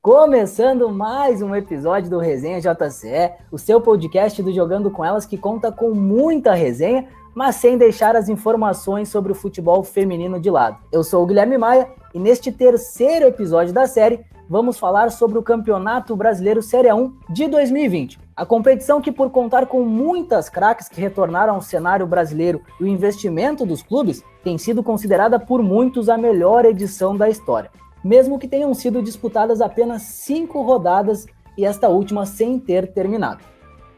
Começando mais um episódio do Resenha JCE, o seu podcast do Jogando com Elas que conta com muita resenha, mas sem deixar as informações sobre o futebol feminino de lado. Eu sou o Guilherme Maia e neste terceiro episódio da série vamos falar sobre o Campeonato Brasileiro Série A1 de 2020. A competição que, por contar com muitas craques que retornaram ao cenário brasileiro e o investimento dos clubes, tem sido considerada por muitos a melhor edição da história, mesmo que tenham sido disputadas apenas 5 rodadas e esta última sem ter terminado.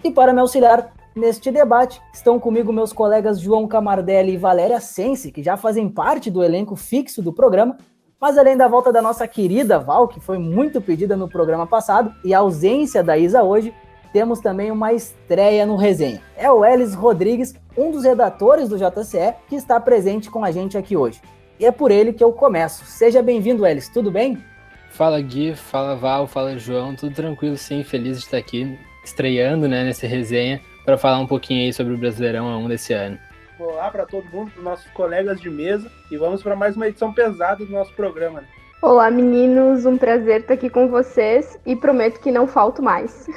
E para me auxiliar neste debate, estão comigo meus colegas João Camardelli e Valéria Sense, que já fazem parte do elenco fixo do programa, mas além da volta da nossa querida Val, que foi muito pedida no programa passado, e a ausência da Isa hoje, temos também uma estreia no Resenha. É o Elis Rodrigues, um dos redatores do JCE, que está presente com a gente aqui hoje. E é por ele que eu começo. Seja bem-vindo, Elis, tudo bem? Fala Gui, fala Val, fala João, tudo tranquilo sim, feliz de estar aqui estreando nesse Resenha para falar um pouquinho aí sobre o Brasileirão A1 desse ano. Olá para todo mundo, para nossos colegas de mesa, e vamos para mais uma edição pesada do nosso programa. Olá meninos, um prazer estar aqui com vocês e prometo que não falto mais.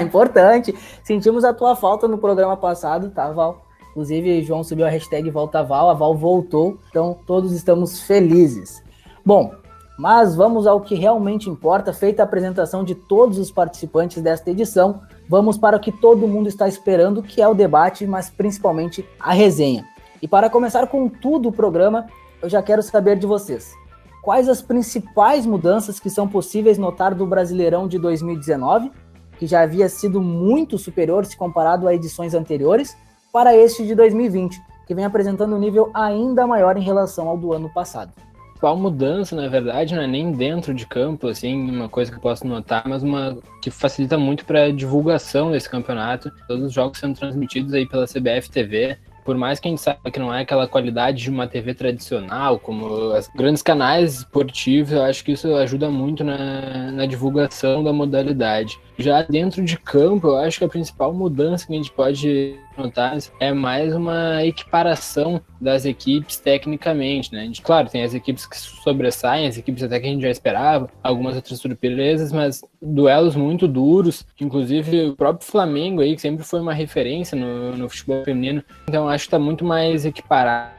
Importante, sentimos a tua falta no programa passado, tá, Val? Inclusive, João subiu a hashtag VoltaVal, a Val voltou, então todos estamos felizes. Bom, mas vamos ao que realmente importa. Feita a apresentação de todos os participantes desta edição, vamos para o que todo mundo está esperando, que é o debate, mas principalmente a resenha. E para começar com tudo o programa, eu já quero saber de vocês. Quais as principais mudanças que são possíveis notar do Brasileirão de 2019, que já havia sido muito superior se comparado a edições anteriores, para este de 2020, que vem apresentando um nível ainda maior em relação ao do ano passado? Qual mudança, na verdade, não é nem dentro de campo, assim, uma coisa que eu posso notar, mas uma que facilita muito para a divulgação desse campeonato. Todos os jogos sendo transmitidos aí pela CBF TV. Por mais que a gente saiba que não é aquela qualidade de uma TV tradicional, como os grandes canais esportivos, eu acho que isso ajuda muito na divulgação da modalidade. Já dentro de campo, eu acho que a principal mudança que a gente pode notar é mais uma equiparação das equipes tecnicamente, né? Claro, tem as equipes que sobressaem, as equipes até que a gente já esperava, algumas outras surpresas, mas duelos muito duros, inclusive o próprio Flamengo aí, que sempre foi uma referência no futebol feminino, então acho que está muito mais equiparada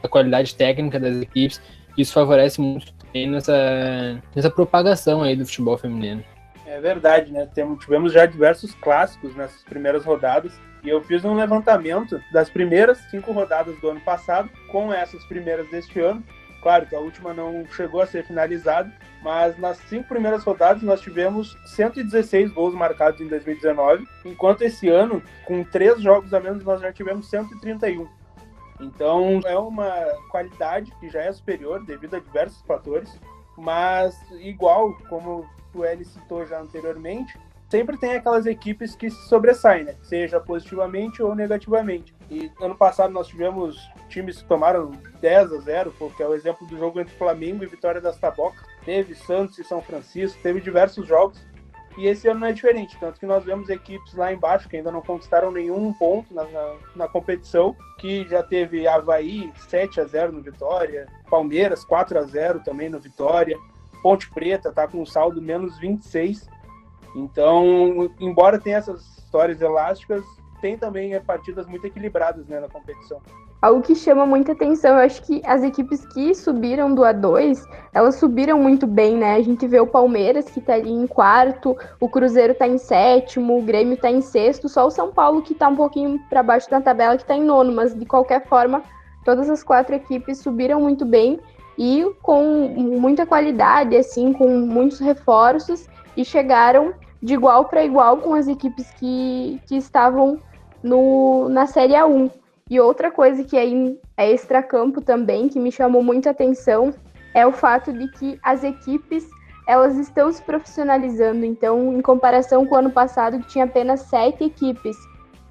a qualidade técnica das equipes, e isso favorece muito também nessa propagação aí do futebol feminino. É verdade, né? Tivemos já diversos clássicos nessas primeiras rodadas, e eu fiz um levantamento das primeiras 5 rodadas do ano passado com essas primeiras deste ano. Claro que a última não chegou a ser finalizada, mas nas 5 primeiras rodadas nós tivemos 116 gols marcados em 2019, enquanto esse ano, com 3 jogos a menos, nós já tivemos 131. Então é uma qualidade que já é superior devido a diversos fatores, mas igual como o Eli citou já anteriormente, sempre tem aquelas equipes que se sobressaem, né? Seja positivamente ou negativamente. E ano passado nós tivemos times que tomaram 10-0, que é o exemplo do jogo entre Flamengo e Vitória das Tabocas. Teve Santos e São Francisco, teve diversos jogos. E esse ano não é diferente, tanto que nós vemos equipes lá embaixo que ainda não conquistaram nenhum ponto na competição, que já teve Avaí 7-0 no Vitória, Palmeiras 4-0 também no Vitória, Ponte Preta está com um saldo menos 26. Então, embora tenha essas histórias elásticas, tem também partidas muito equilibradas, né, na competição. Algo que chama muita atenção, eu acho que as equipes que subiram do A2, elas subiram muito bem, né? A gente vê o Palmeiras, que tá ali em 4º, o Cruzeiro tá em 7º, o Grêmio tá em 6º, só o São Paulo que tá um pouquinho para baixo da tabela, que tá em 9º, mas de qualquer forma, todas as 4 equipes subiram muito bem e com muita qualidade, assim, com muitos reforços, e chegaram de igual para igual com as equipes que estavam na Série A1. E outra coisa que é extracampo também, que me chamou muita atenção, é o fato de que as equipes, elas estão se profissionalizando. Então, em comparação com o ano passado, que tinha apenas 7 equipes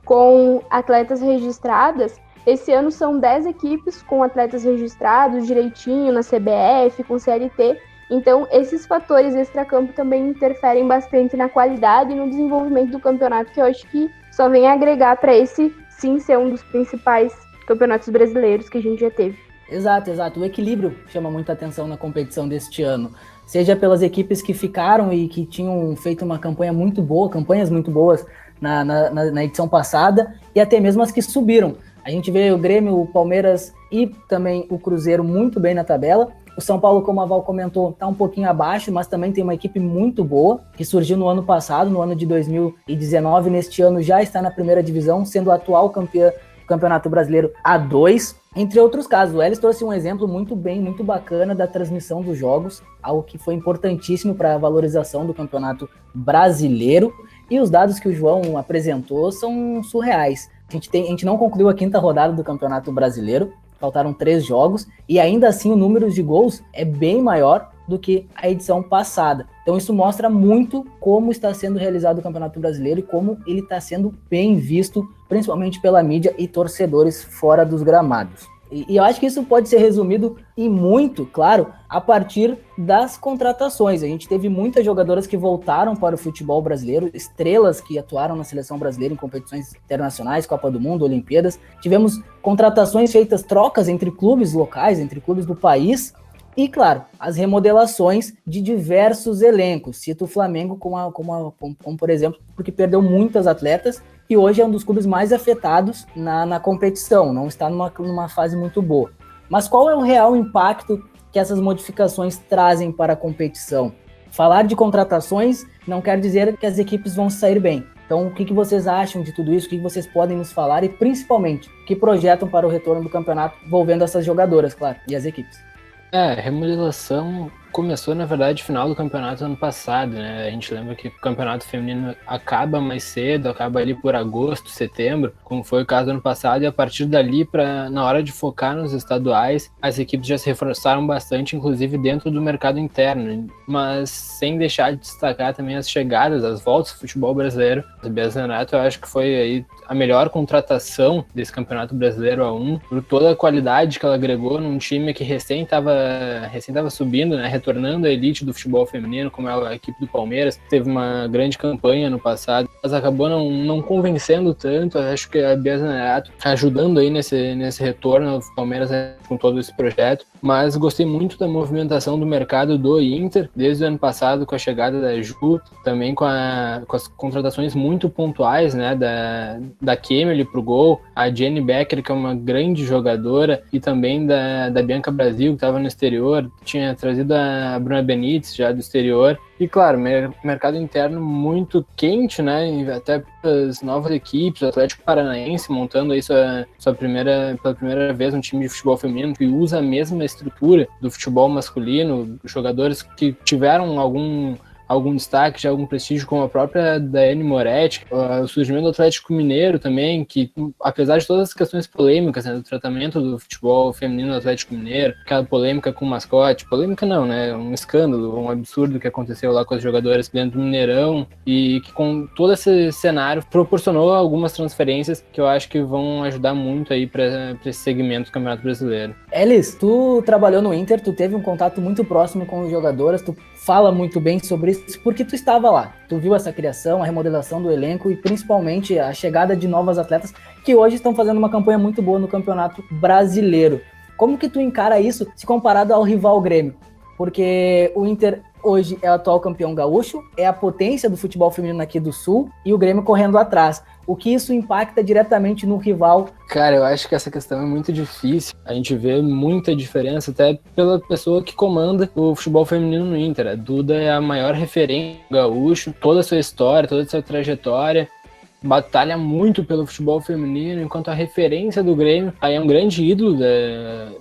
com atletas registradas, esse ano são 10 equipes com atletas registrados direitinho na CBF, com CLT. Então, esses fatores extracampo também interferem bastante na qualidade e no desenvolvimento do campeonato, que eu acho que só vem agregar para esse, sim, ser um dos principais campeonatos brasileiros que a gente já teve. Exato. O equilíbrio chama muita atenção na competição deste ano. Seja pelas equipes que ficaram e que tinham feito uma campanhas muito boas na edição passada, e até mesmo as que subiram. A gente vê o Grêmio, o Palmeiras e também o Cruzeiro muito bem na tabela. O São Paulo, como a Val comentou, está um pouquinho abaixo, mas também tem uma equipe muito boa, que surgiu no ano passado, no ano de 2019. Neste ano já está na primeira divisão, sendo a atual campeã do Campeonato Brasileiro A2, entre outros casos. O Elis trouxe um exemplo muito bacana da transmissão dos jogos, algo que foi importantíssimo para a valorização do Campeonato Brasileiro, e os dados que o João apresentou são surreais. A gente não concluiu a 5ª rodada do Campeonato Brasileiro, faltaram 3 jogos, e ainda assim o número de gols é bem maior do que a edição passada. Então isso mostra muito como está sendo realizado o Campeonato Brasileiro e como ele está sendo bem visto, principalmente pela mídia e torcedores fora dos gramados. E eu acho que isso pode ser resumido e muito, claro, a partir das contratações. A gente teve muitas jogadoras que voltaram para o futebol brasileiro, estrelas que atuaram na seleção brasileira em competições internacionais, Copa do Mundo, Olimpíadas. Tivemos contratações feitas, trocas entre clubes locais, entre clubes do país. E, claro, as remodelações de diversos elencos. Cito o Flamengo como por exemplo, porque perdeu muitas atletas e hoje é um dos clubes mais afetados na competição, não está numa fase muito boa. Mas qual é o real impacto que essas modificações trazem para a competição? Falar de contratações não quer dizer que as equipes vão sair bem. Então, o que vocês acham de tudo isso? O que vocês podem nos falar? E, principalmente, o que projetam para o retorno do campeonato envolvendo essas jogadoras, claro, e as equipes? A remodelação começou, na verdade, no final do campeonato ano passado, né? A gente lembra que o campeonato feminino acaba mais cedo, acaba ali por agosto, setembro, como foi o caso do ano passado, e a partir dali, na hora de focar nos estaduais, as equipes já se reforçaram bastante, inclusive dentro do mercado interno, mas sem deixar de destacar também as chegadas, as voltas do futebol brasileiro. A Bia Zanerato, eu acho que foi aí a melhor contratação desse campeonato brasileiro A1, por toda a qualidade que ela agregou num time que recém estava subindo, né, retornando à elite do futebol feminino, como é a equipe do Palmeiras. Teve uma grande campanha no passado, mas acabou não convencendo tanto. Eu acho que a Bia Zanerato ajudando aí nesse retorno ao Palmeiras com todo esse projeto. Mas gostei muito da movimentação do mercado do Inter, desde o ano passado, com a chegada da Ju, também com as contratações muito pontuais, né, da Kemely pro gol, a Jenny Becker, que é uma grande jogadora, e também da Bianca Brasil, que estava no exterior, tinha trazido a Bruna Benítez, já do exterior. E claro, mercado interno muito quente, né, e até as novas equipes, o Atlético Paranaense montando aí pela primeira vez um time de futebol feminino que usa a mesma estrutura do futebol masculino, jogadores que tiveram algum destaque, já algum prestígio, como a própria Daiane Moretti, o surgimento do Atlético Mineiro também, que apesar de todas as questões polêmicas, né, do tratamento do futebol feminino do Atlético Mineiro, aquela polêmica com o mascote, polêmica não, né, um escândalo, um absurdo que aconteceu lá com as jogadoras dentro do Mineirão, e que com todo esse cenário proporcionou algumas transferências que eu acho que vão ajudar muito aí para esse segmento do Campeonato Brasileiro. Elis, tu trabalhou no Inter, tu teve um contato muito próximo com as jogadoras, tu fala muito bem sobre isso, porque tu estava lá, tu viu essa criação, a remodelação do elenco e principalmente a chegada de novas atletas que hoje estão fazendo uma campanha muito boa no Campeonato Brasileiro. Como que tu encara isso se comparado ao rival Grêmio? Porque o Inter hoje é o atual campeão gaúcho, é a potência do futebol feminino aqui do Sul e o Grêmio correndo atrás. O que isso impacta diretamente no rival? Cara, eu acho que essa questão é muito difícil. A gente vê muita diferença até pela pessoa que comanda o futebol feminino no Inter. A Duda é a maior referência do gaúcho, toda a sua história, toda a sua trajetória. Batalha muito pelo futebol feminino, enquanto a referência do Grêmio aí é um grande ídolo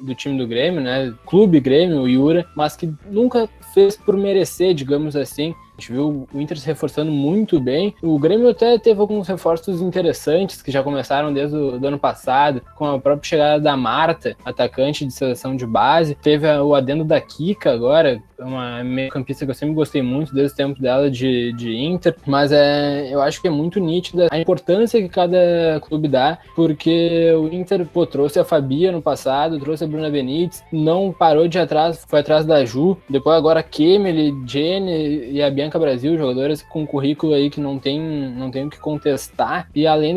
do time do Grêmio, né? Clube Grêmio, o Yura, mas que nunca fez por merecer, digamos assim. A gente viu o Inter se reforçando muito bem. O Grêmio até teve alguns reforços interessantes que já começaram desde o ano passado, com a própria chegada da Marta, atacante de seleção de base. Teve o adendo da Kika agora, uma meio-campista que eu sempre gostei muito desde o tempo dela de Inter, mas eu acho que é muito nítida a importância que cada clube dá, porque o Inter trouxe a Fabia no passado, trouxe a Bruna Benítez, não parou de ir atrás, foi atrás da Ju, depois agora a Kemely, Jenny e a Bianca Brasil, jogadoras com currículo aí que não tem o que contestar, e além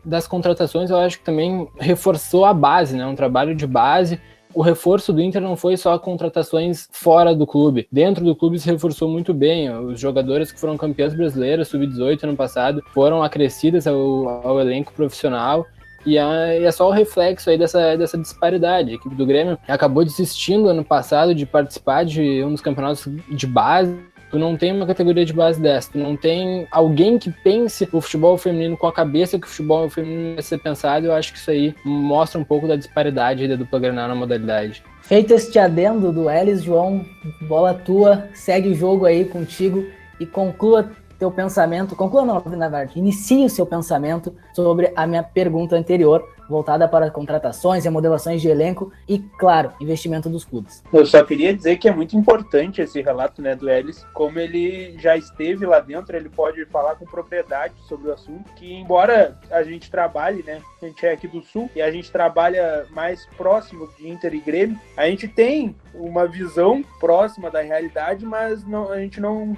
das contratações, eu acho que também reforçou a base, né, um trabalho de base, o reforço do Inter não foi só contratações fora do clube. Dentro do clube se reforçou muito bem. Os jogadores que foram campeões brasileiros, sub-18 ano passado, foram acrescidas ao elenco profissional. E é só o reflexo aí dessa disparidade. A equipe do Grêmio acabou desistindo ano passado de participar de um dos campeonatos de base. Tu não tem uma categoria de base dessa, tu não tem alguém que pense o futebol feminino com a cabeça que o futebol feminino vai ser pensado. Eu acho que isso aí mostra um pouco da disparidade da dupla Grenal na modalidade. Feito este adendo do Elis, João, bola tua, segue o jogo aí contigo e conclua teu pensamento, na verdade, inicie o seu pensamento sobre a minha pergunta anterior, voltada para contratações, remodelações de elenco e, claro, investimento dos clubes. Eu só queria dizer que é muito importante esse relato, né, do Elis, como ele já esteve lá dentro, ele pode falar com propriedade sobre o assunto, que embora a gente trabalhe, né, a gente é aqui do Sul e a gente trabalha mais próximo de Inter e Grêmio, a gente tem uma visão próxima da realidade, mas a gente não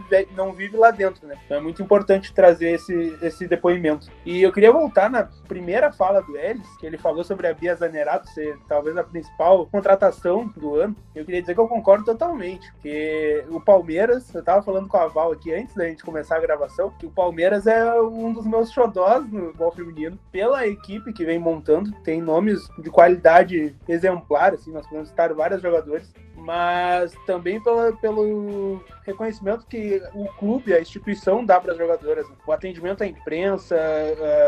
vive lá dentro, né? Então é muito importante trazer esse depoimento. E eu queria voltar na primeira fala do Elis, que ele falou sobre a Bia Zanerato ser talvez a principal contratação do ano. Eu queria dizer que eu concordo totalmente, porque o Palmeiras, eu tava falando com a Val aqui antes da gente começar a gravação, que o Palmeiras é um dos meus xodós no futebol feminino, pela equipe que vem montando, tem nomes de qualidade exemplar, assim, nós podemos citar vários jogadores, mas também pelo reconhecimento que o clube, a instituição dá para as jogadoras, né? O atendimento à imprensa,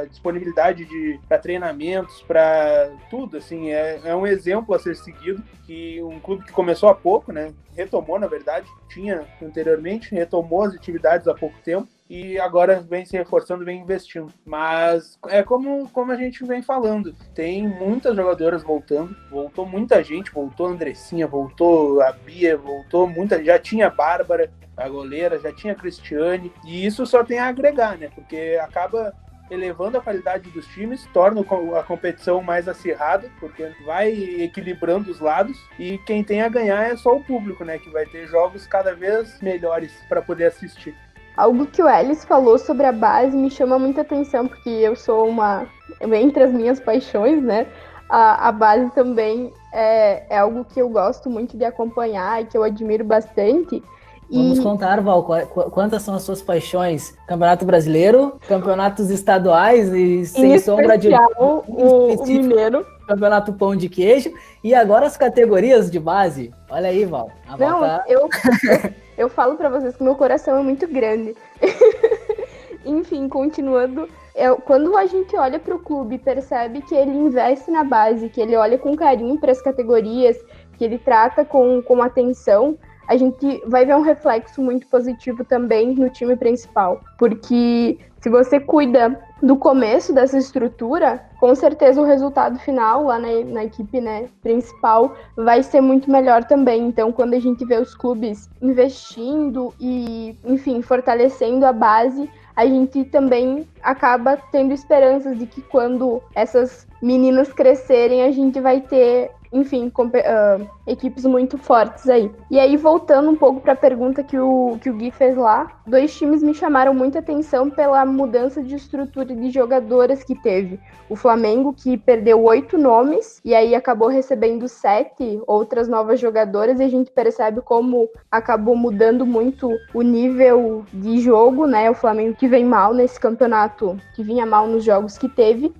a disponibilidade para treinamentos, para tudo, assim, é um exemplo a ser seguido, que um clube que começou há pouco, né, retomou, na verdade, tinha anteriormente, retomou as atividades há pouco tempo, e agora vem se reforçando, vem investindo. Mas é como a gente vem falando, tem muitas jogadoras voltando, voltou muita gente, voltou a Andressinha, voltou a Bia, voltou muita, já tinha a Bárbara, a goleira, já tinha a Cristiane, e isso só tem a agregar, né, porque acaba elevando a qualidade dos times, torna a competição mais acirrada, porque vai equilibrando os lados, e quem tem a ganhar é só o público, né, que vai ter jogos cada vez melhores para poder assistir. Algo que o Elis falou sobre a base me chama muita atenção, porque eu sou entre as minhas paixões, né, a base também é algo que eu gosto muito de acompanhar e que eu admiro bastante. Vamos contar, Val, quantas são as suas paixões? Campeonato Brasileiro, campeonatos estaduais e sem sombra de o mineiro. Campeonato Pão de Queijo e agora as categorias de base. Olha aí, Val. Eu falo pra vocês que meu coração é muito grande. Enfim, continuando, quando a gente olha pro clube, percebe que ele investe na base, que ele olha com carinho para as categorias, que ele trata com atenção, a gente vai ver um reflexo muito positivo também no time principal. Porque se você cuida do começo dessa estrutura, com certeza o resultado final lá na equipe, né, principal vai ser muito melhor também. Então, quando a gente vê os clubes investindo e, enfim, fortalecendo a base, a gente também acaba tendo esperanças de que quando essas meninas crescerem, a gente vai ter, enfim, equipes muito fortes aí. E aí, voltando um pouco para a pergunta que o Gui fez lá, 2 times me chamaram muita atenção pela mudança de estrutura de jogadoras que teve. O Flamengo, que perdeu 8 nomes, e aí acabou recebendo 7 outras novas jogadoras, e a gente percebe como acabou mudando muito o nível de jogo, né? O Flamengo que vem mal nesse campeonato, que vinha mal nos jogos que teve.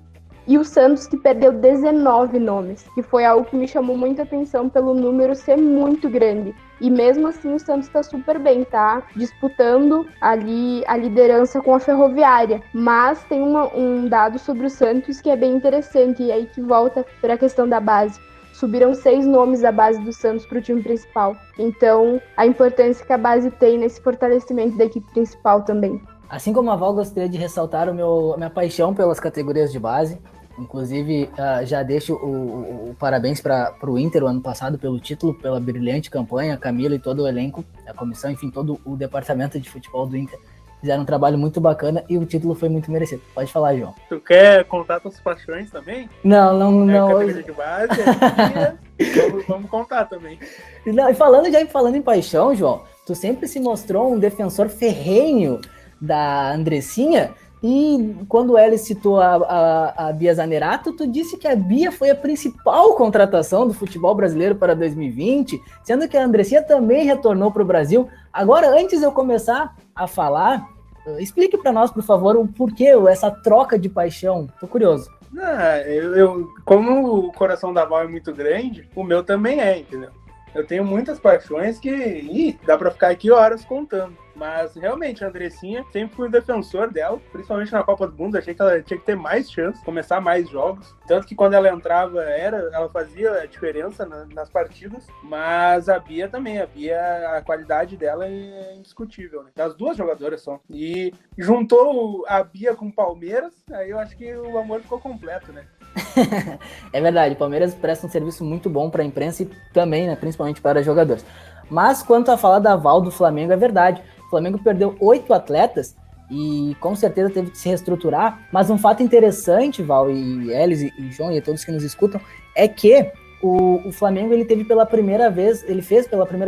E o Santos, que perdeu 19 nomes, que foi algo que me chamou muita atenção pelo número ser muito grande. E mesmo assim o Santos tá super bem, tá disputando ali a liderança com a Ferroviária. Mas tem um dado sobre o Santos que é bem interessante, e aí que volta para a questão da base. Subiram 6 nomes da base do Santos para o time principal. Então, a importância que a base tem nesse fortalecimento da equipe principal também. Assim como a Val, gostaria de ressaltar a minha paixão pelas categorias de base. Inclusive, já deixo o parabéns para o Inter o ano passado pelo título, pela brilhante campanha, a Camila e todo o elenco, a comissão, enfim, todo o departamento de futebol do Inter. Fizeram um trabalho muito bacana e o título foi muito merecido. Pode falar, João. Tu quer contar tuas paixões também? Não. Categoria de base, vamos contar também. Não, e falando em paixão, João, tu sempre se mostrou um defensor ferrenho da Andressinha, E quando ele citou a Bia Zanerato, tu disse que a Bia foi a principal contratação do futebol brasileiro para 2020, sendo que a Andressinha também retornou para o Brasil. Agora, antes de eu começar a falar, explique para nós, por favor, o porquê essa troca de paixão. Tô curioso. Como o coração da Val é muito grande, o meu também é, entendeu? Eu tenho muitas paixões que dá pra ficar aqui horas contando. Mas, realmente, a Andressinha, sempre fui defensor dela, principalmente na Copa do Mundo. Achei que ela tinha que ter mais chance, começar mais jogos. Tanto que quando ela entrava, ela fazia a diferença nas partidas. Mas a Bia também. A qualidade dela é indiscutível, né? Das duas jogadoras só. E juntou a Bia com o Palmeiras, aí eu acho que o amor ficou completo, né? É verdade, o Palmeiras presta um serviço muito bom para a imprensa e também, né, principalmente para jogadores. Mas quanto a falar da Val do Flamengo, é verdade. O Flamengo perdeu 8 atletas e com certeza teve que se reestruturar. Mas um fato interessante, Val e Elis e João e a todos que nos escutam, é que o Flamengo ele fez pela primeira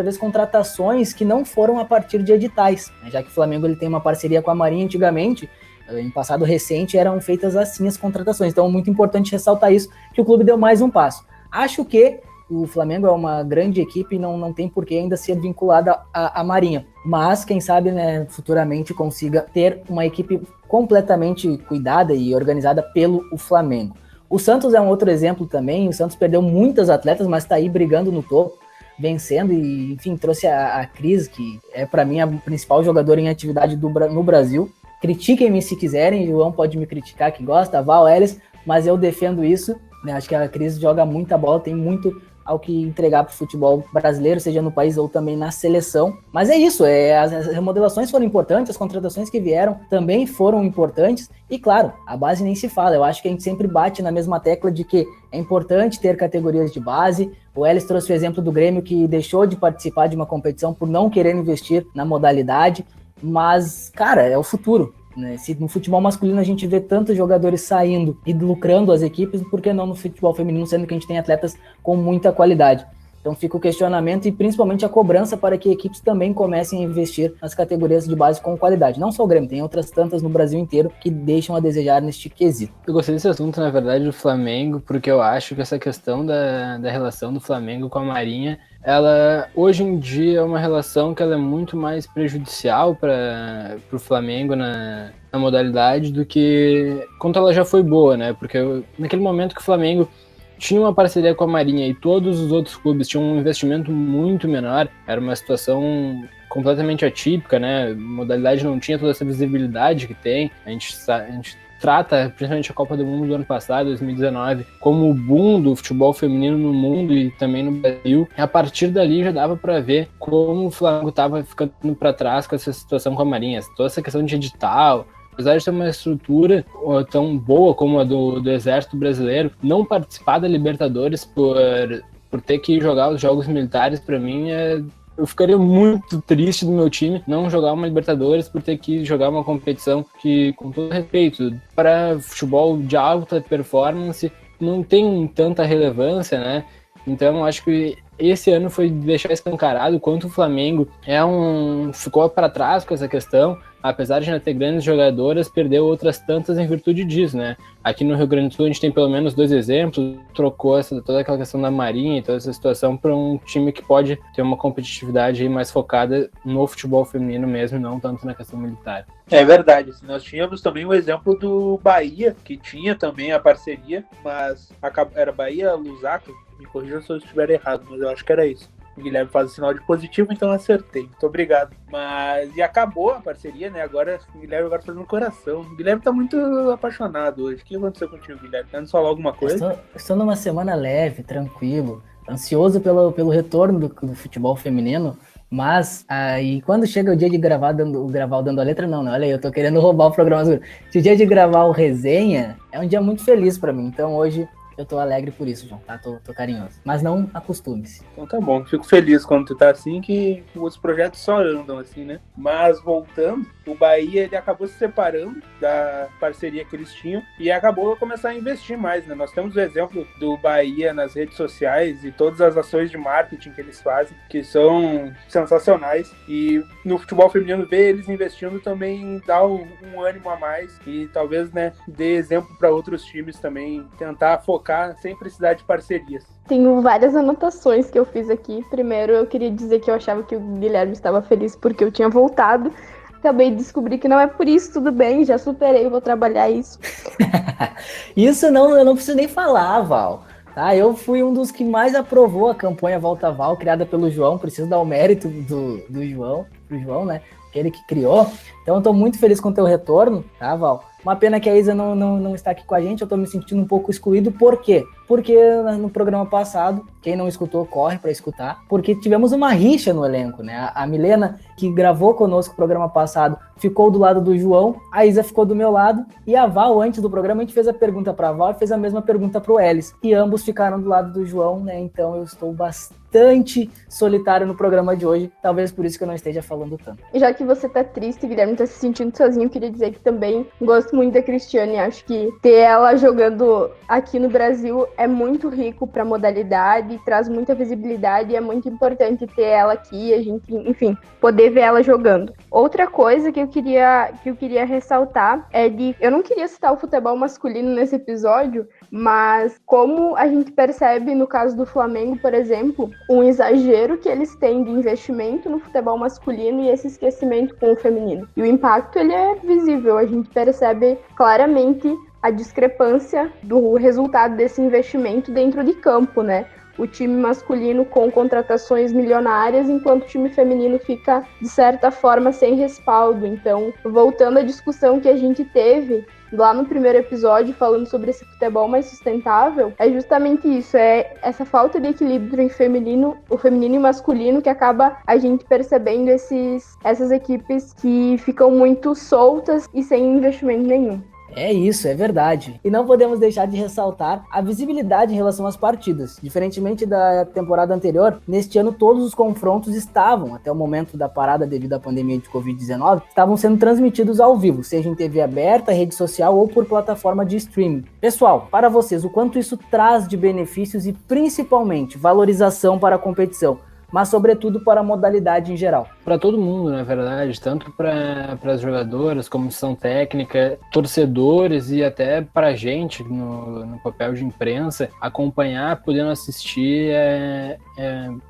vez contratações que não foram a partir de editais, né, já que o Flamengo ele tem uma parceria com a Marinha antigamente. Em passado recente eram feitas assim as contratações, então é muito importante ressaltar isso, que o clube deu mais um passo. Acho que o Flamengo é uma grande equipe e não tem por que ainda ser vinculada à Marinha, mas quem sabe, né, futuramente consiga ter uma equipe completamente cuidada e organizada pelo Flamengo. O Santos é um outro exemplo também, o Santos perdeu muitas atletas, mas está aí brigando no topo, vencendo e, enfim, trouxe a Cris, que é para mim a principal jogadora em atividade no Brasil. Critiquem-me se quiserem, o João pode me criticar que gosta, a Val, Elis, mas eu defendo isso, né? Acho que a Cris joga muita bola, tem muito ao que entregar para o futebol brasileiro, seja no país ou também na seleção. Mas é isso, as remodelações foram importantes, as contratações que vieram também foram importantes, e claro, a base nem se fala. Eu acho que a gente sempre bate na mesma tecla de que é importante ter categorias de base. O Elis trouxe o exemplo do Grêmio, que deixou de participar de uma competição por não querer investir na modalidade. Mas, cara, é o futuro, né? Se no futebol masculino a gente vê tantos jogadores saindo e lucrando as equipes, por que não no futebol feminino, sendo que a gente tem atletas com muita qualidade? Então fica o questionamento e principalmente a cobrança para que equipes também comecem a investir nas categorias de base com qualidade. Não só o Grêmio, tem outras tantas no Brasil inteiro que deixam a desejar neste quesito. Eu gostei desse assunto, na verdade, do Flamengo, porque eu acho que essa questão da relação do Flamengo com a Marinha, ela hoje em dia é uma relação que ela é muito mais prejudicial para o Flamengo na modalidade do que quanto ela já foi boa, né? Porque naquele momento que o Flamengo tinha uma parceria com a Marinha e todos os outros clubes tinham um investimento muito menor, era uma situação completamente atípica, né? A modalidade não tinha toda essa visibilidade que tem. A gente trata, principalmente a Copa do Mundo do ano passado, 2019, como o boom do futebol feminino no mundo e também no Brasil. E a partir dali já dava para ver como o Flamengo estava ficando para trás com essa situação com a Marinha. Toda essa questão de edital, apesar de ter uma estrutura tão boa como a do Exército Brasileiro, não participar da Libertadores por ter que jogar os jogos militares, para mim, eu ficaria muito triste do meu time não jogar uma Libertadores por ter que jogar uma competição que, com todo respeito, para futebol de alta performance, não tem tanta relevância, né? Então, acho que esse ano foi deixar escancarado quanto o Flamengo ficou para trás com essa questão, apesar de não ter grandes jogadoras, perdeu outras tantas em virtude disso, né? Aqui no Rio Grande do Sul a gente tem pelo menos 2 exemplos, trocou toda aquela questão da Marinha e toda essa situação para um time que pode ter uma competitividade mais focada no futebol feminino mesmo, não tanto na questão militar. É verdade, nós tínhamos também o exemplo do Bahia, que tinha também a parceria, mas era Bahia Lusaka, me corrija se eu estiver errado, mas eu acho que era isso. O Guilherme faz o sinal de positivo, então eu acertei. Muito obrigado. E acabou a parceria, né? Agora o Guilherme faz no coração. O Guilherme tá muito apaixonado hoje. O que aconteceu contigo, Guilherme? Tá indo falar alguma coisa? Estou numa semana leve, tranquilo, ansioso pelo retorno do futebol feminino. Mas aí quando chega o dia de gravar dando a letra, não, olha aí, eu tô querendo roubar o programa. Se o dia de gravar o resenha, é um dia muito feliz para mim. Então hoje eu tô alegre por isso, João, tá? Tô carinhoso. Mas não acostume-se. Então tá bom, fico feliz quando tu tá assim, que os projetos só andam assim, né? Mas voltando, o Bahia, ele acabou se separando da parceria que eles tinham e acabou a começar a investir mais, né? Nós temos o exemplo do Bahia nas redes sociais e todas as ações de marketing que eles fazem, que são sensacionais, e no futebol feminino ver eles investindo também dá um ânimo a mais e talvez, né, dê exemplo para outros times também tentar focar sem precisar de parcerias. Tenho várias anotações que eu fiz aqui. Primeiro, eu queria dizer que eu achava que o Guilherme estava feliz porque eu tinha voltado. Acabei de descobrir que não é por isso, tudo bem, já superei, vou trabalhar isso. Isso não, eu não preciso nem falar, Val. Tá, eu fui um dos que mais aprovou a campanha Volta Val, criada pelo João. Preciso dar o mérito do João, pro João, né? Ele que criou. Então eu tô muito feliz com o teu retorno, tá, Val? Uma pena que a Isa não está aqui com a gente, eu tô me sentindo um pouco excluído. Por quê? Porque no programa passado, quem não escutou, corre para escutar, porque tivemos uma rixa no elenco, né? A Milena, que gravou conosco o programa passado, ficou do lado do João, a Isa ficou do meu lado, e a Val, antes do programa, a gente fez a pergunta para a Val e fez a mesma pergunta para o Elis, e ambos ficaram do lado do João, né? Então eu estou bastante solitário no programa de hoje, talvez por isso que eu não esteja falando tanto. Já que você tá triste, Guilherme, tá se sentindo sozinho, eu queria dizer que também gosto muito da Cristiane, acho que ter ela jogando aqui no Brasil é muito rico pra modalidade, traz muita visibilidade e é muito importante ter ela aqui, a gente, enfim, poder ver ela jogando. Outra coisa que eu queria ressaltar é eu não queria citar o futebol masculino nesse episódio, mas como a gente percebe no caso do Flamengo, por exemplo, um exagero que eles têm de investimento no futebol masculino e esse esquecimento com o feminino. E o impacto, ele é visível, a gente percebe claramente a discrepância do resultado desse investimento dentro de campo, né? O time masculino com contratações milionárias, enquanto o time feminino fica, de certa forma, sem respaldo. Então, voltando à discussão que a gente teve lá no primeiro episódio, falando sobre esse futebol mais sustentável, é justamente isso, é essa falta de equilíbrio entre o feminino e o masculino, que acaba a gente percebendo essas equipes que ficam muito soltas e sem investimento nenhum. É isso, é verdade. E não podemos deixar de ressaltar a visibilidade em relação às partidas. Diferentemente da temporada anterior, neste ano todos os confrontos estavam, até o momento da parada devido à pandemia de Covid-19, estavam sendo transmitidos ao vivo, seja em TV aberta, rede social ou por plataforma de streaming. Pessoal, para vocês, o quanto isso traz de benefícios e principalmente valorização para a competição, mas sobretudo para a modalidade em geral. Para todo mundo, na verdade, tanto para as jogadoras, comissão técnica, torcedores e até para a gente no papel de imprensa, acompanhar, podendo assistir é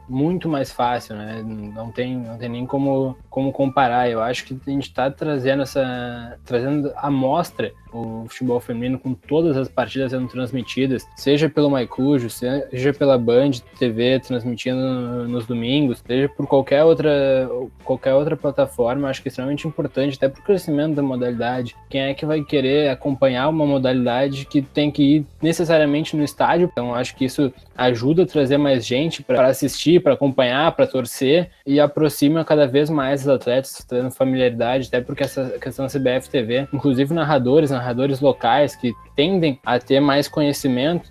muito mais fácil, né? Não tem nem como comparar. Eu acho que a gente está trazendo à mostra o futebol feminino com todas as partidas sendo transmitidas, seja pelo Maicujo, seja pela Band TV transmitindo nos domingos, seja por qualquer outra plataforma. Acho que é extremamente importante, até para o crescimento da modalidade. Quem é que vai querer acompanhar uma modalidade que tem que ir necessariamente no estádio? Então acho que isso ajuda a trazer mais gente para assistir, para acompanhar, para torcer, e aproxima cada vez mais os atletas, tendo familiaridade, até porque essa questão da CBF TV, inclusive narradores locais que tendem a ter mais conhecimento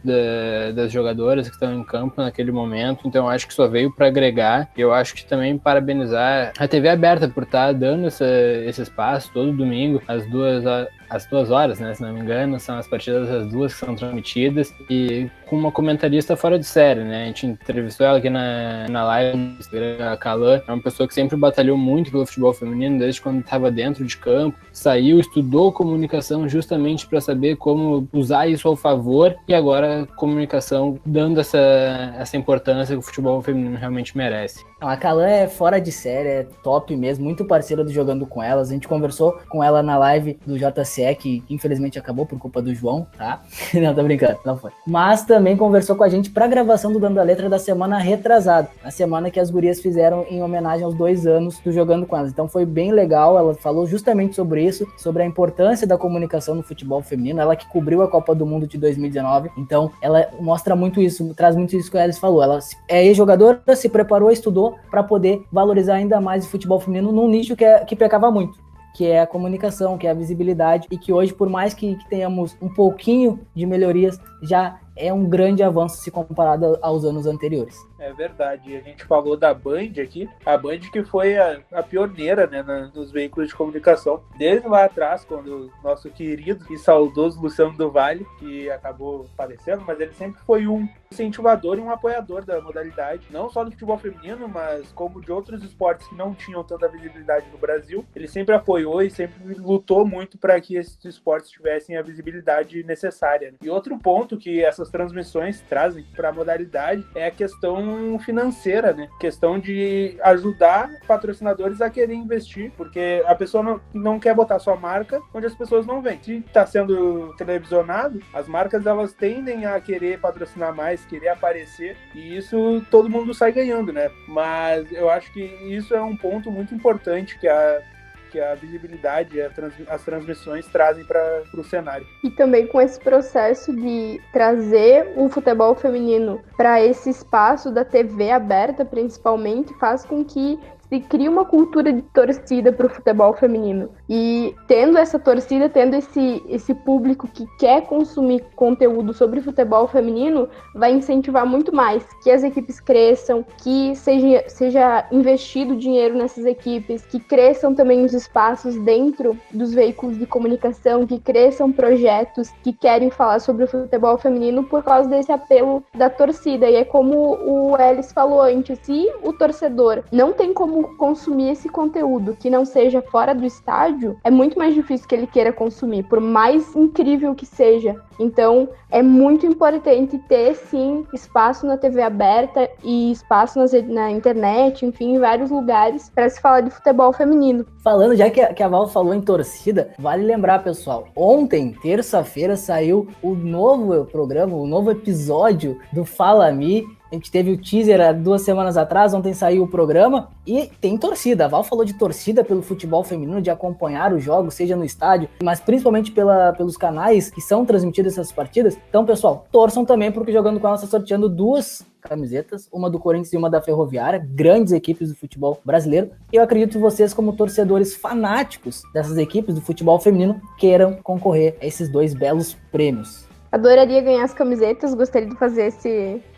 das jogadoras que estão em campo naquele momento. Então eu acho que só veio para agregar. E eu acho que também parabenizar a TV aberta por estar dando esse espaço todo domingo, às 2 horas, né, se não me engano, são as partidas das 2 que são transmitidas, e com uma comentarista fora de série, né? A gente entrevistou ela aqui na live no Instagram, a Calan, é uma pessoa que sempre batalhou muito pelo futebol feminino, desde quando estava dentro de campo, saiu, estudou comunicação justamente para saber como usar isso ao favor, e agora comunicação dando essa importância que o futebol feminino realmente merece. A Calan é fora de série, é top mesmo, muito parceira do Jogando com Elas. A gente conversou com ela na live do JCE, que infelizmente acabou por culpa do João, tá? Não, tô brincando, não foi. Mas também conversou com a gente pra gravação do Dando a Letra da semana retrasada, a semana que as gurias fizeram em homenagem aos 2 anos do Jogando com Elas. Então foi bem legal, ela falou justamente sobre isso, sobre a importância da comunicação no futebol feminino, ela que cobriu a Copa do Mundo de 2019, então ela mostra muito isso, traz muito isso que a Alice falou. Ela é ex-jogadora, se preparou, estudou para poder valorizar ainda mais o futebol feminino num nicho que pecava muito, que é a comunicação, que é a visibilidade, e que hoje, por mais que tenhamos um pouquinho de melhorias, já é um grande avanço se comparado aos anos anteriores. É verdade, a gente falou da Band aqui, a Band que foi a pioneira, né, nos veículos de comunicação, desde lá atrás, quando o nosso querido e saudoso Luciano do Vale, que acabou falecendo, mas ele sempre foi um incentivador e um apoiador da modalidade, não só do futebol feminino, mas como de outros esportes que não tinham tanta visibilidade no Brasil. Ele sempre apoiou e sempre lutou muito para que esses esportes tivessem a visibilidade necessária. E outro ponto que essas transmissões trazem para a modalidade é a questão financeira, né? Questão de ajudar patrocinadores a querer investir, porque a pessoa não quer botar sua marca onde as pessoas não vêm. Se está sendo televisionado, as marcas elas tendem a querer patrocinar mais, querer aparecer, e isso todo mundo sai ganhando, né? Mas eu acho que isso é um ponto muito importante que a visibilidade e as transmissões trazem para o cenário. E também com esse processo de trazer o futebol feminino para esse espaço da TV aberta, principalmente, faz com que se cria uma cultura de torcida para o futebol feminino. E tendo essa torcida, tendo esse público que quer consumir conteúdo sobre futebol feminino, vai incentivar muito mais que as equipes cresçam, que seja investido dinheiro nessas equipes, que cresçam também os espaços dentro dos veículos de comunicação, que cresçam projetos que querem falar sobre o futebol feminino por causa desse apelo da torcida. E é como o Elis falou antes, se o torcedor não tem como consumir esse conteúdo que não seja fora do estádio, é muito mais difícil que ele queira consumir, por mais incrível que seja. Então, é muito importante ter, sim, espaço na TV aberta e espaço na internet, enfim, em vários lugares para se falar de futebol feminino. Falando, já que a Val falou em torcida, vale lembrar, pessoal, ontem, terça-feira, saiu o novo programa, o novo episódio do Fala Mi. A gente teve o teaser há 2 semanas atrás, ontem saiu o programa e tem torcida. A Val falou de torcida pelo futebol feminino, de acompanhar os jogos, seja no estádio, mas principalmente pelos canais que são transmitidas essas partidas. Então, pessoal, torçam também, porque Jogando com Elas está sorteando 2 camisetas, uma do Corinthians e uma da Ferroviária, grandes equipes do futebol brasileiro. E eu acredito que vocês, como torcedores fanáticos dessas equipes do futebol feminino, queiram concorrer a esses 2 belos prêmios. Adoraria ganhar as camisetas, gostaria de fazer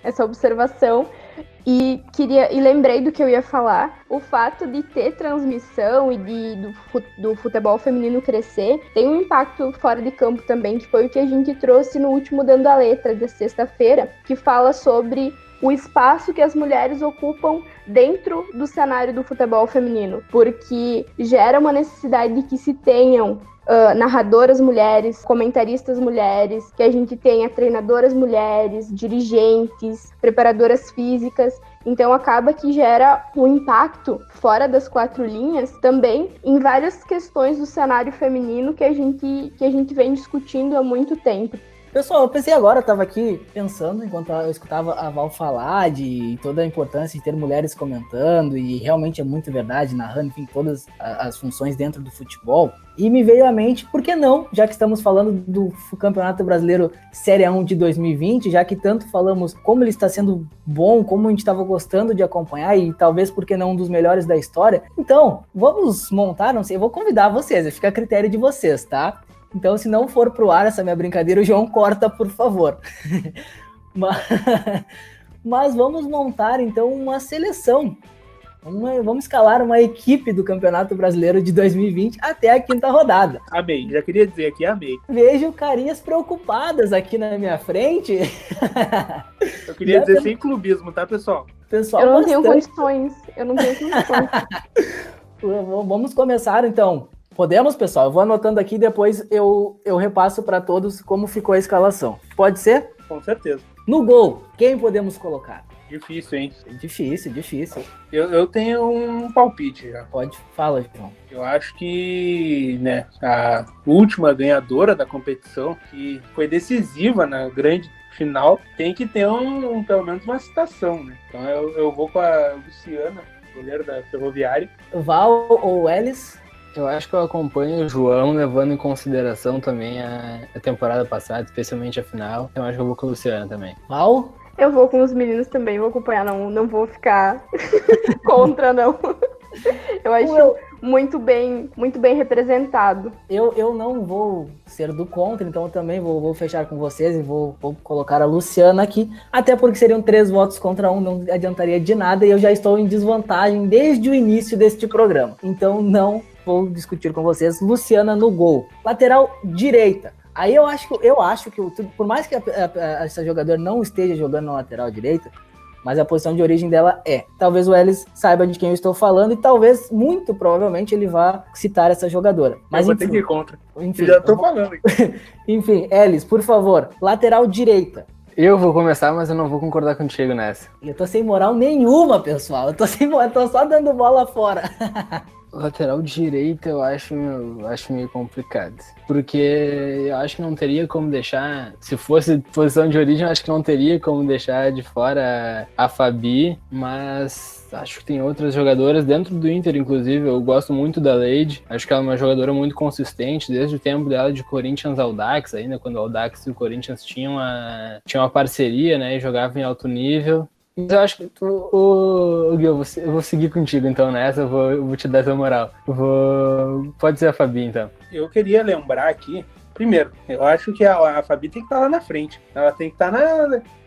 essa observação. E lembrei do que eu ia falar. O fato de ter transmissão e do futebol feminino crescer tem um impacto fora de campo também, que foi o que a gente trouxe no último Dando a Letra, de sexta-feira, que fala sobre o espaço que as mulheres ocupam dentro do cenário do futebol feminino, porque gera uma necessidade de que se tenham narradoras mulheres, comentaristas mulheres, que a gente tenha treinadoras mulheres, dirigentes, preparadoras físicas. Então acaba que gera um impacto fora das 4 linhas também em várias questões do cenário feminino que a gente vem discutindo há muito tempo. Pessoal, eu pensei agora, eu tava aqui pensando, enquanto eu escutava a Val falar de toda a importância de ter mulheres comentando, e realmente é muito verdade, narrando, enfim, todas as funções dentro do futebol. E me veio à mente, por que não, já que estamos falando do Campeonato Brasileiro Série A1 de 2020, já que tanto falamos como ele está sendo bom, como a gente estava gostando de acompanhar, e talvez, por que não, um dos melhores da história. Então, vamos montar, não sei, eu vou convidar vocês, fica a critério de vocês, tá? Então, se não for pro ar essa minha brincadeira, o João corta, por favor. Mas vamos montar, então, uma seleção. Vamos escalar uma equipe do Campeonato Brasileiro de 2020 até a 5ª rodada. Amei, já queria dizer aqui, amei. Vejo carinhas preocupadas aqui na minha frente. Eu queria dizer sem clubismo, tá, pessoal? Eu não tenho condições. Vamos começar, então. Podemos, pessoal? Eu vou anotando aqui e depois eu repasso para todos como ficou a escalação. Pode ser? Com certeza. No gol, quem podemos colocar? Difícil, hein? Difícil. Eu tenho um palpite já. Fala, João. Eu acho que, né, a última ganhadora da competição, que foi decisiva na grande final, tem que ter pelo menos uma citação, né? Então eu vou com a Luciana, goleira da Ferroviária. Val ou Elis? Eu acho que eu acompanho o João, levando em consideração também a temporada passada, especialmente a final. Então acho que eu vou com o Luciano também. Val? Eu vou com os meninos também, vou acompanhar, não vou ficar contra, não. Eu acho muito bem representado. Eu não vou ser do contra, então eu também vou fechar com vocês e vou colocar a Luciana aqui, até porque seriam 3 votos contra 1, não adiantaria de nada, e eu já estou em desvantagem desde o início deste programa. Então não vou discutir com vocês. Luciana no gol. Lateral direita. Aí eu acho que por mais que essa jogadora não esteja jogando na lateral direita, mas a posição de origem dela é. Talvez o Ellis saiba de quem eu estou falando e talvez, muito provavelmente, ele vá citar essa jogadora. Mas eu vou ter que ir contra. Enfim, já tô falando. Enfim, Ellis, por favor, lateral direita. Eu vou começar, mas eu não vou concordar contigo nessa. Eu tô sem moral nenhuma, pessoal. Eu tô só dando bola fora. Lateral direita eu acho meio complicado. Porque eu acho que não teria como deixar. Se fosse posição de origem, eu acho que não teria como deixar de fora a Fabi. Mas acho que tem outras jogadoras dentro do Inter, inclusive. Eu gosto muito da Leide. Acho que ela é uma jogadora muito consistente desde o tempo dela de Corinthians Audax, ainda quando o Audax e o Corinthians tinham uma parceria, né? E jogavam em alto nível. Mas eu acho que Gui, eu vou seguir contigo então nessa, eu vou te dar essa moral. Pode ser a Fabi então. Eu queria lembrar aqui, primeiro, eu acho que a Fabi tem que estar lá na frente. Ela tem que estar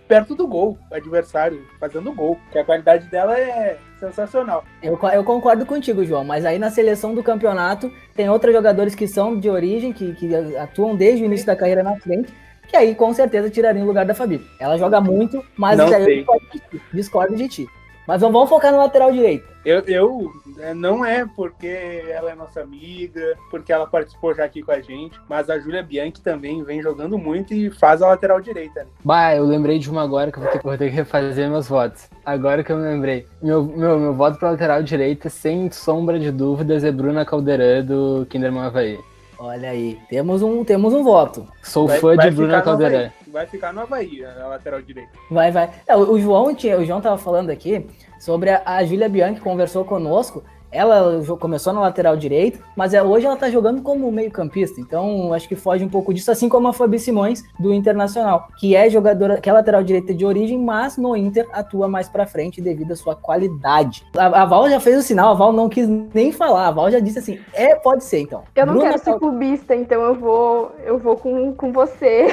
perto do gol, adversário, fazendo gol, porque a qualidade dela é sensacional. Eu concordo contigo, João, mas aí na seleção do campeonato tem outros jogadores que são de origem, que atuam desde o início da carreira na frente, que aí com certeza tiraria o lugar da Fabi. Ela joga muito, mas aí eu discordo de ti. Mas vamos focar no lateral direito. Eu não é porque ela é nossa amiga, porque ela participou já aqui com a gente, mas a Júlia Bianchi também vem jogando muito e faz a lateral direita. Né? Bah, eu lembrei de uma agora que eu vou ter que refazer meus votos. Agora que eu me lembrei. Meu voto para lateral direita, sem sombra de dúvidas, é Bruna Caldeirão do Kinderman Havaí. Olha aí, temos um voto. Sou fã de Bruna Caldeirão. Vai ficar no Havaí, a lateral direita. Vai. O João tava falando aqui sobre a Júlia Bianchi, conversou conosco. Ela começou na lateral direita, mas hoje ela tá jogando como meio campista, então acho que foge um pouco disso, assim como a Fabi Simões do Internacional, que é jogadora, que é lateral direita de origem, mas no Inter atua mais pra frente devido à sua qualidade. A Val já fez o sinal, a Val não quis nem falar, a Val já disse assim, pode ser então. Eu não quero ser clubista, então eu vou com você.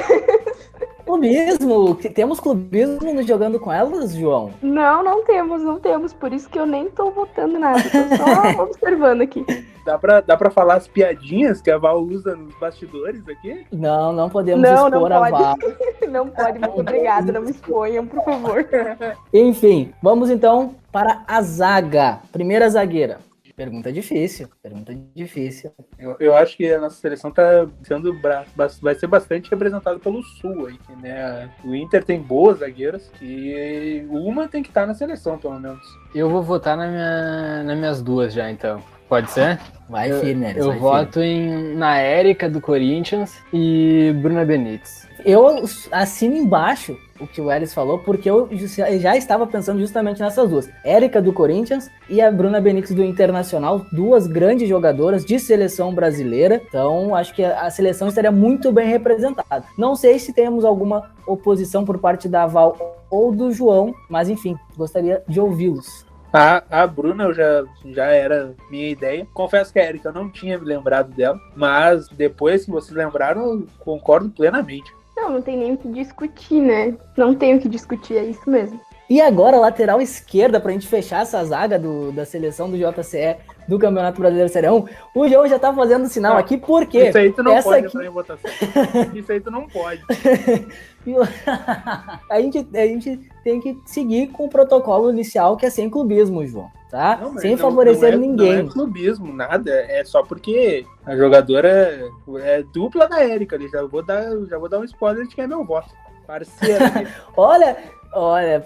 Clubismo? Temos clubismo Jogando com Elas, João? Não temos, por isso que eu nem tô votando nada, tô só observando aqui. Dá pra falar as piadinhas que a Val usa nos bastidores aqui? Não podemos expor a Val. Não pode, muito obrigada, não me exponham, por favor. Enfim, vamos então para a zaga, primeira zagueira. Pergunta difícil. Eu acho que a nossa seleção tá sendo vai ser bastante representada pelo Sul aí, né? O Inter tem boas zagueiras e uma tem que estar na seleção, pelo menos. Eu vou votar nas minhas duas já, então. Pode ser? Vai firme, Elis. Eu voto na Érica do Corinthians e Bruna Benítez. Eu assino embaixo o que o Ellis falou, porque eu já estava pensando justamente nessas duas. Érica do Corinthians e a Bruna Benítez do Internacional, duas grandes jogadoras de seleção brasileira. Então, acho que a seleção estaria muito bem representada. Não sei se temos alguma oposição por parte da Val ou do João, mas enfim, gostaria de ouvi-los. A Bruna já era minha ideia. Confesso que a Érica eu não tinha me lembrado dela, mas depois que vocês lembraram, eu concordo plenamente. Não tem nem o que discutir, né? Não tem o que discutir, é isso mesmo. E agora, lateral esquerda, pra gente fechar essa zaga da seleção do JCE do Campeonato Brasileiro Série 1. O João já tá fazendo sinal aqui, porque isso aí tu não pode aqui... entrar em votação. Isso aí tu não pode. a gente tem que seguir com o protocolo inicial, que é sem clubismo, João. Tá? Sem favorecer ninguém. Não é clubismo, nada. É só porque a jogadora é dupla da Érica. Já vou dar um spoiler de quem é meu voto. Parceiro. Olha,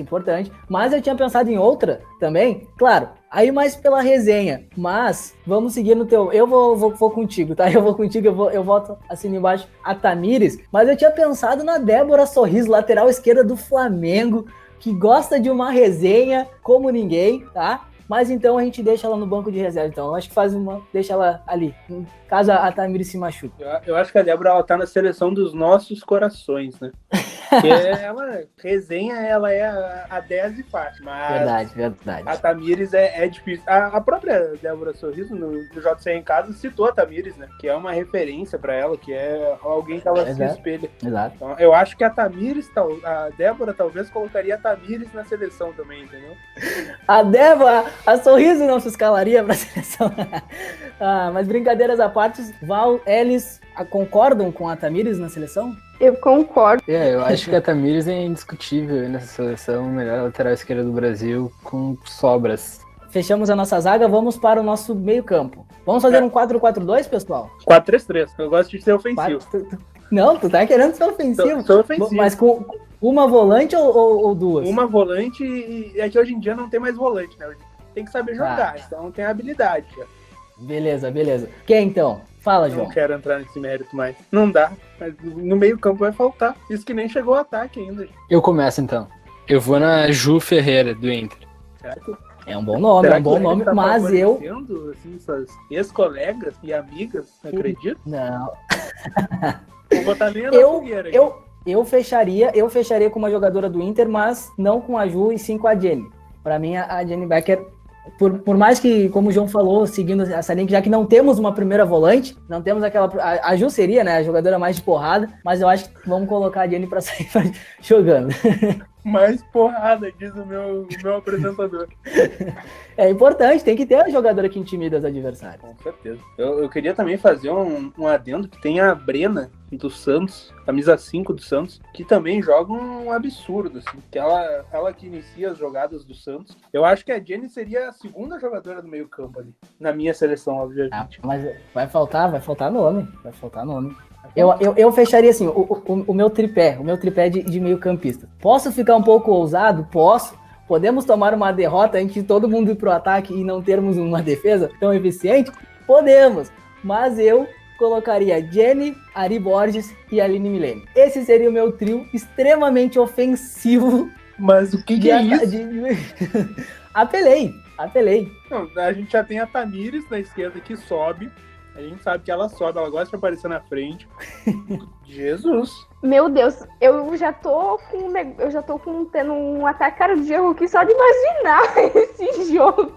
importante. Mas eu tinha pensado em outra também, claro, aí mais pela resenha. Mas vamos seguir no teu. Eu vou contigo, tá? Eu vou contigo, eu voto assim embaixo a Tamires. Mas eu tinha pensado na Débora Sorriso, lateral esquerda do Flamengo, que gosta de uma resenha como ninguém, tá? mas então a gente deixa ela no banco de reserva. Então, eu acho que deixa ela ali, caso a Tamires se machuque. Eu acho que a Débora, ela tá na seleção dos nossos corações, né? Porque ela, resenha, ela é a 10 de faixa, mas Verdade. a Tamires é difícil. A própria Débora Sorriso, no JC em Casa, citou a Tamires, né? Que é uma referência pra ela, que é alguém que ela se espelha. Exato. Então, eu acho que a Débora talvez colocaria a Tamires na seleção também, entendeu? A Débora, a Sorriso não se escalaria pra seleção. Mas brincadeiras à parte, Val, Elis, concordam com a Tamires na seleção? Eu concordo. Eu acho que a Tamires é indiscutível nessa seleção, melhor lateral esquerda do Brasil, com sobras. Fechamos a nossa zaga, vamos para o nosso meio campo. Vamos fazer um 4-4-2, pessoal? 4-3-3, eu gosto de ser ofensivo. Não, tu tá querendo ser ofensivo. Sou ofensivo. Mas com uma volante ou duas? Uma volante, e é que hoje em dia não tem mais volante, né? Tem que saber jogar, então tem habilidade. Beleza. Quem então? Fala, João. Não quero entrar nesse mérito mais. Não dá. Mas no meio campo vai faltar. Isso que nem chegou ao ataque ainda. Eu começo então. Eu vou na Ju Ferreira, do Inter. Certo? É um bom nome, Tá mas eu... assim, suas ex-colegas e amigas, acredito? Não. Vou botar nem na fogueira aqui. Eu fecharia com uma jogadora do Inter, mas não com a Ju e sim com a Jenny. Pra mim, a Jenny Becker, por mais que, como o João falou, seguindo essa linha, já que não temos uma primeira volante, não temos aquela... A Ju seria, né, a jogadora mais de porrada, mas eu acho que vamos colocar a Jenny pra sair jogando. Mais porrada, diz o meu apresentador. É importante, tem que ter a jogadora que intimida os adversários. Com certeza. Eu queria também fazer um adendo que tem a Brena do Santos, camisa 5 do Santos, que também joga um absurdo, assim, que ela que inicia as jogadas do Santos. Eu acho que a Jenny seria a segunda jogadora do meio campo ali, na minha seleção, obviamente. Mas vai faltar nome. Eu fecharia assim, o meu tripé de meio campista. Posso ficar um pouco ousado? Posso. Podemos tomar uma derrota antes de todo mundo ir pro ataque e não termos uma defesa tão eficiente? Podemos. Mas eu colocaria Jenny, Ari Borges e Aline Milene. Esse seria o meu trio extremamente ofensivo. Mas o que é isso? Apelei. Não, a gente já tem a Tamires na esquerda que sobe. A gente sabe que ela sobe, ela gosta de aparecer na frente. Jesus. Meu Deus, eu já tô tendo um ataque cardíaco aqui só de imaginar esse jogo.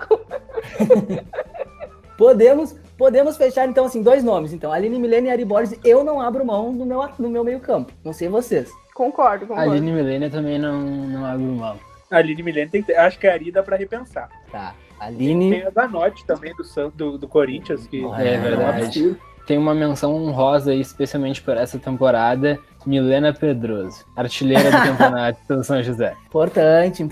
Podemos fechar, então, assim, 2 nomes. Então, Aline Milene e Ari Borges, eu não abro mão do meu meio campo. Não sei vocês. Concordo. Aline Milene também não abro mão. A Aline Milene tem que ter. Acho que a Ari dá pra repensar. Tá. Aline... Tem a Zanotti também do Corinthians. Que é verdade. Tem uma menção honrosa aí, especialmente por essa temporada, Milena Pedroso, artilheira do campeonato pelo São José. Importante.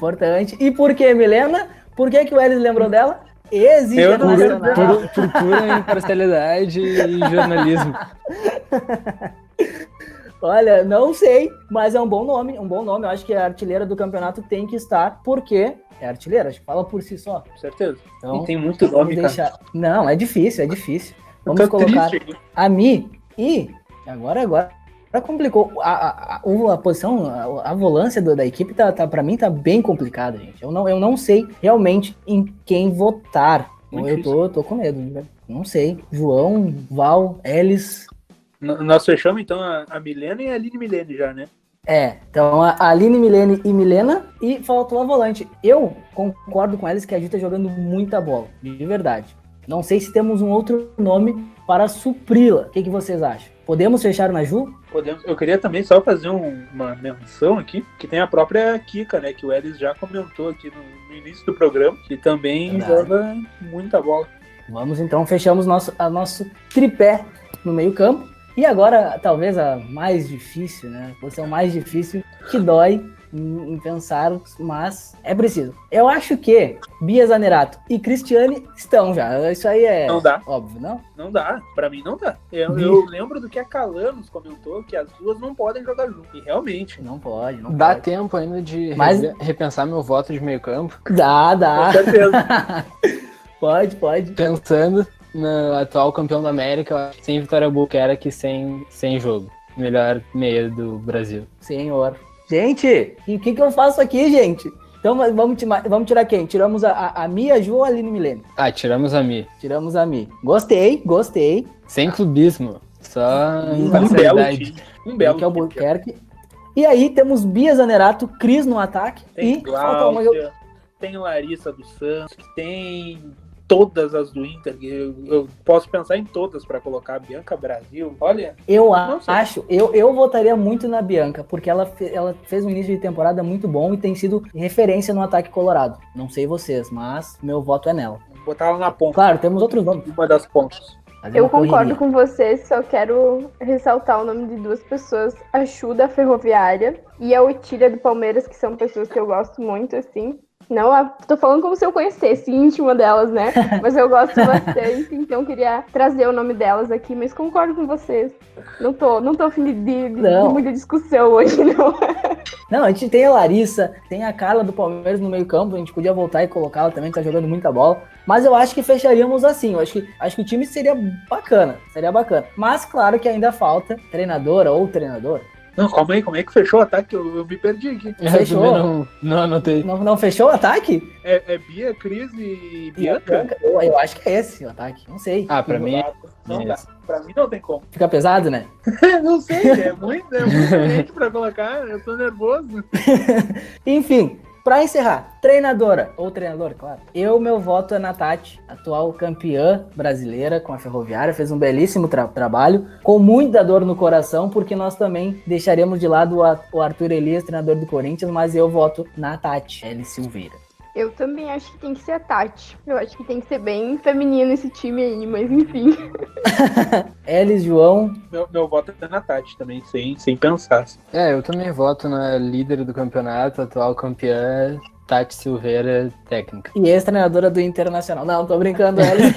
E por que, Milena? Por que o Elis lembrou dela? Internacional. Por pura imparcialidade e jornalismo. Olha, não sei, mas é um bom nome. Eu acho que a artilheira do campeonato tem que estar, porque é artilheira, acho que fala por si só. Com certeza. Então, e tem muito nome, cara. Não, é difícil. Vamos colocar a Mi e agora complicou. A posição, a volância da equipe para mim tá bem complicada, gente. Eu não sei realmente em quem votar. Eu tô com medo, né? Não sei. João, Val, Elis. Nós fechamos então a Milena e a Aline Milene já, né? Então a Aline Milene e Milena, e faltou a volante. Eu concordo com eles que a Ju tá jogando muita bola, de verdade. Não sei se temos um outro nome para supri-la. O que vocês acham? Podemos fechar na Ju? Podemos. Eu queria também só fazer uma menção aqui, que tem a própria Kika, né? Que o Elis já comentou aqui no início do programa, que também joga muita bola. Vamos então, fechamos nosso tripé no meio campo. E agora, talvez a mais difícil, né? A posição mais difícil, que dói em pensar, mas é preciso. Eu acho que Bia Zanerato e Cristiane estão já. Isso aí é não dá. Óbvio, não? Não dá. Pra mim não dá. Eu lembro do que a Calanos comentou, que as duas não podem jogar junto. E realmente. Não pode. Dá tempo ainda de repensar meu voto de meio campo? Dá. Com certeza. Pode. Pensando no atual campeão da América, sem Vitória Albuquerque, sem jogo. Melhor meia do Brasil. Senhor. Gente, e o que eu faço aqui, gente? Então vamos tirar quem? Tiramos a Mi, a Ju ou a Aline Milene? Tiramos a Mi. Tiramos a Mi. Gostei. Sem clubismo. Só Um belo imparcialidade. time. Um belo Que é o time. Albuquerque. E aí temos Bia Zanerato, Cris no ataque. Tem E falta uma... Cláudia, tem Larissa do Santos, tem todas as do Inter. Eu posso pensar em todas para colocar. Bianca Brasil, olha. Eu votaria muito na Bianca, porque ela fez um início de temporada muito bom e tem sido referência no ataque colorado. Não sei vocês, mas meu voto é nela. Vou botar ela na ponta. Claro, temos outros nomes. Uma das pontas. Fazer Eu uma concordo correria. com vocês, só quero ressaltar o nome de duas pessoas, a Chu da Ferroviária e a Otília do Palmeiras, que são pessoas que eu gosto muito, assim. Não, tô falando como se eu conhecesse, íntima delas, né? Mas eu gosto bastante, então queria trazer o nome delas aqui, mas concordo com vocês. Não tô a fim de muita discussão hoje, não. Não, a gente tem a Larissa, tem a Carla do Palmeiras no meio campo, a gente podia voltar e colocá-la também, que tá jogando muita bola. Mas eu acho que fecharíamos assim, eu acho que o time seria bacana. Mas claro que ainda falta treinadora ou treinador. Não, calma aí, como é que fechou o ataque? Eu me perdi aqui. Fechou? Eu também não anotei. Não fechou o ataque? É Bia, Cris e Bianca? Eu acho que é esse o ataque, não sei. Pra mim é Não dá. esse. Pra mim não tem como. Fica pesado, né? Não sei, é muita gente pra colocar, eu tô nervoso. Enfim, pra encerrar, treinadora ou treinador, claro. Meu voto é na Tati, atual campeã brasileira com a Ferroviária, fez um belíssimo trabalho, com muita dor no coração, porque nós também deixaremos de lado o Arthur Elias, treinador do Corinthians, mas eu voto na Tati, L. Silveira. Eu também acho que tem que ser a Tati. Eu acho que tem que ser bem feminino esse time aí, mas enfim. Elis, João. Meu voto é na Tati também, sem pensar. Eu também voto na líder do campeonato, atual campeã, Tati Silveira, técnica. E ex-treinadora do Internacional. Não, tô brincando, Elis.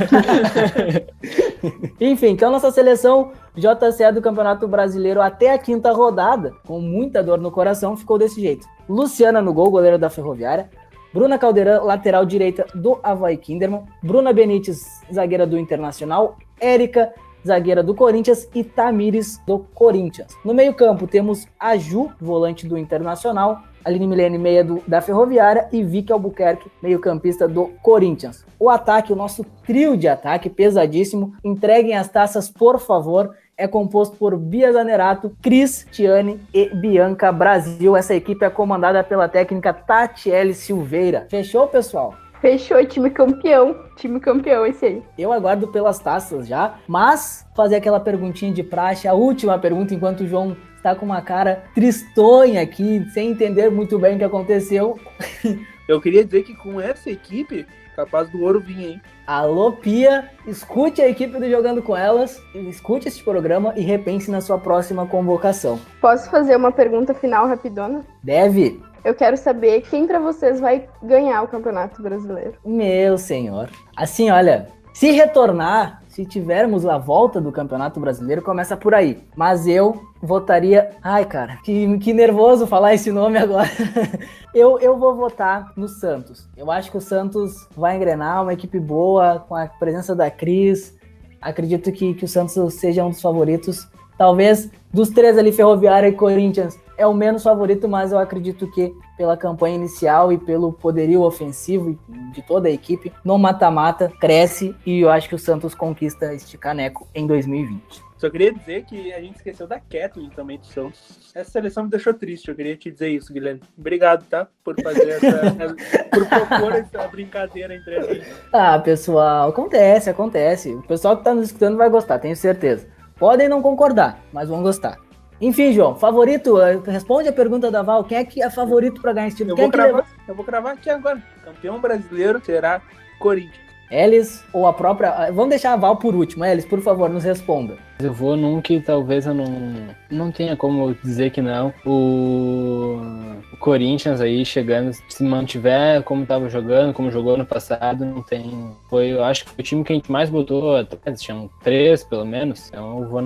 Enfim, então nossa seleção JCE do Campeonato Brasileiro até a 5ª rodada, com muita dor no coração, ficou desse jeito. Luciana no gol, goleira da Ferroviária. Bruna Caldeirão, lateral direita do Avaí Kinderman. Bruna Benítez, zagueira do Internacional. Érica, zagueira do Corinthians. E Tamires, do Corinthians. No meio campo temos a Ju, volante do Internacional. Aline Milene, meia da Ferroviária. E Vicky Albuquerque, meio campista do Corinthians. O ataque, o nosso trio de ataque, pesadíssimo. Entreguem as taças, por favor. É composto por Bia Zanerato, Cris, Tiane e Bianca Brasil. Essa equipe é comandada pela técnica Tatiele Silveira. Fechou, pessoal? Fechou, time campeão esse aí. Eu aguardo pelas taças já, mas fazer aquela perguntinha de praxe, a última pergunta, enquanto o João está com uma cara tristonha aqui, sem entender muito bem o que aconteceu. Eu queria dizer que com essa equipe, capaz do ouro vir, hein? Alô, Pia, escute a equipe do Jogando com Elas, escute esse programa e repense na sua próxima convocação. Posso fazer uma pergunta final rapidona? Deve. Eu quero saber quem pra vocês vai ganhar o Campeonato Brasileiro. Meu senhor. Assim, olha, se retornar, se tivermos a volta do Campeonato Brasileiro, começa por aí. Mas eu votaria... Ai, cara, que nervoso falar esse nome agora. Eu vou votar no Santos. Eu acho que o Santos vai engrenar, uma equipe boa, com a presença da Cris. Acredito que o Santos seja um dos favoritos. Talvez dos três ali, Ferroviária e Corinthians, é o menos favorito, mas eu acredito que pela campanha inicial e pelo poderio ofensivo de toda a equipe, no mata-mata cresce e eu acho que o Santos conquista este caneco em 2020. Só queria dizer que a gente esqueceu da Kathleen também do Santos. Essa seleção me deixou triste, eu queria te dizer isso, Guilherme. Obrigado, tá? Por fazer por propor essa brincadeira entre a gente. Ah, pessoal, acontece. O pessoal que tá nos escutando vai gostar, tenho certeza. Podem não concordar, mas vão gostar. Enfim, João, favorito, responde a pergunta da Val, quem é que é favorito para ganhar esse título? Eu vou cravar aqui agora. Campeão brasileiro será Corinthians. Elis ou a própria... Vamos deixar a Val por último. Elis, por favor, nos responda. Eu vou num que talvez eu não tenha como dizer que não. O Corinthians aí chegando, se mantiver como estava jogando, como jogou no passado, não tem... Eu acho que foi o time que a gente mais botou atrás, tinham 3 pelo menos, então eu vou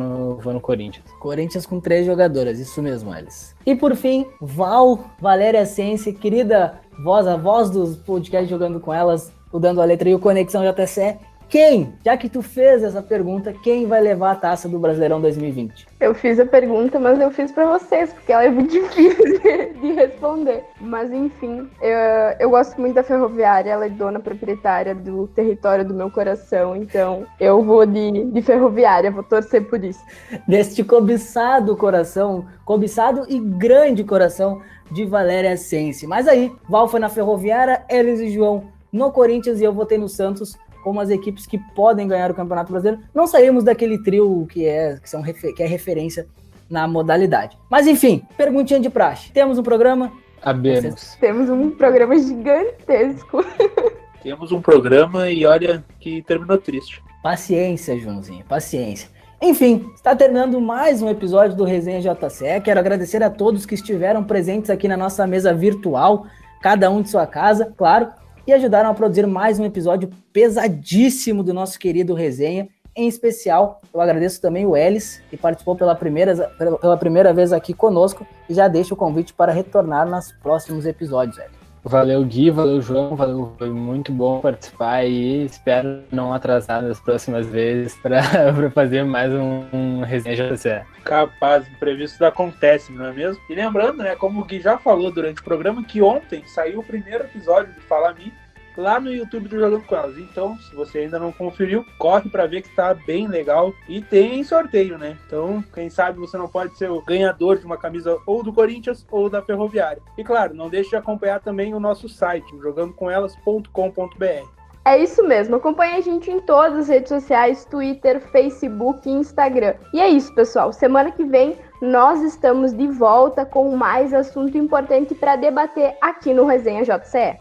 no Corinthians. Corinthians com 3 jogadoras, isso mesmo, Elis. E por fim, Valéria Sense, querida voz, a voz dos podcasts Jogando com Elas, o Dando a Letra e o Conexão JCE. já que tu fez essa pergunta, quem vai levar a taça do Brasileirão 2020? Eu fiz a pergunta, mas eu fiz pra vocês, porque ela é muito difícil de responder. Mas enfim, eu gosto muito da Ferroviária, ela é dona proprietária do território do meu coração, então eu vou de Ferroviária, vou torcer por isso. Deste cobiçado coração, cobiçado e grande coração de Valéria Sense. Mas aí, Val foi na Ferroviária, Elis e João no Corinthians e eu votei no Santos como as equipes que podem ganhar o Campeonato Brasileiro. Não saímos daquele trio que é referência na modalidade. Mas enfim, perguntinha de praxe. Temos um programa? Temos um programa gigantesco. Temos um programa e olha que terminou triste. Paciência, Joãozinho, paciência. Enfim, está terminando mais um episódio do Resenha JCE. Quero agradecer a todos que estiveram presentes aqui na nossa mesa virtual, cada um de sua casa, claro, e ajudaram a produzir mais um episódio pesadíssimo do nosso querido Resenha. Em especial, eu agradeço também o Elis, que participou pela primeira vez aqui conosco, e já deixo o convite para retornar nos próximos episódios, Elis. Valeu, Gui, valeu, João, foi muito bom participar e espero não atrasar nas próximas vezes para fazer mais um Resenha JCE. Capaz, imprevistos acontecem, não é mesmo? E lembrando, né, como o Gui já falou durante o programa, que ontem saiu o primeiro episódio do Fala Me lá no YouTube do Jogando com Elas. Então, se você ainda não conferiu, corre para ver que tá bem legal. E tem sorteio, né? Então, quem sabe você não pode ser o ganhador de uma camisa ou do Corinthians ou da Ferroviária. E claro, não deixe de acompanhar também o nosso site, jogandocomelas.com.br. É isso mesmo, acompanhe a gente em todas as redes sociais, Twitter, Facebook e Instagram. E é isso, pessoal. Semana que vem nós estamos de volta com mais assunto importante para debater aqui no Resenha JCE.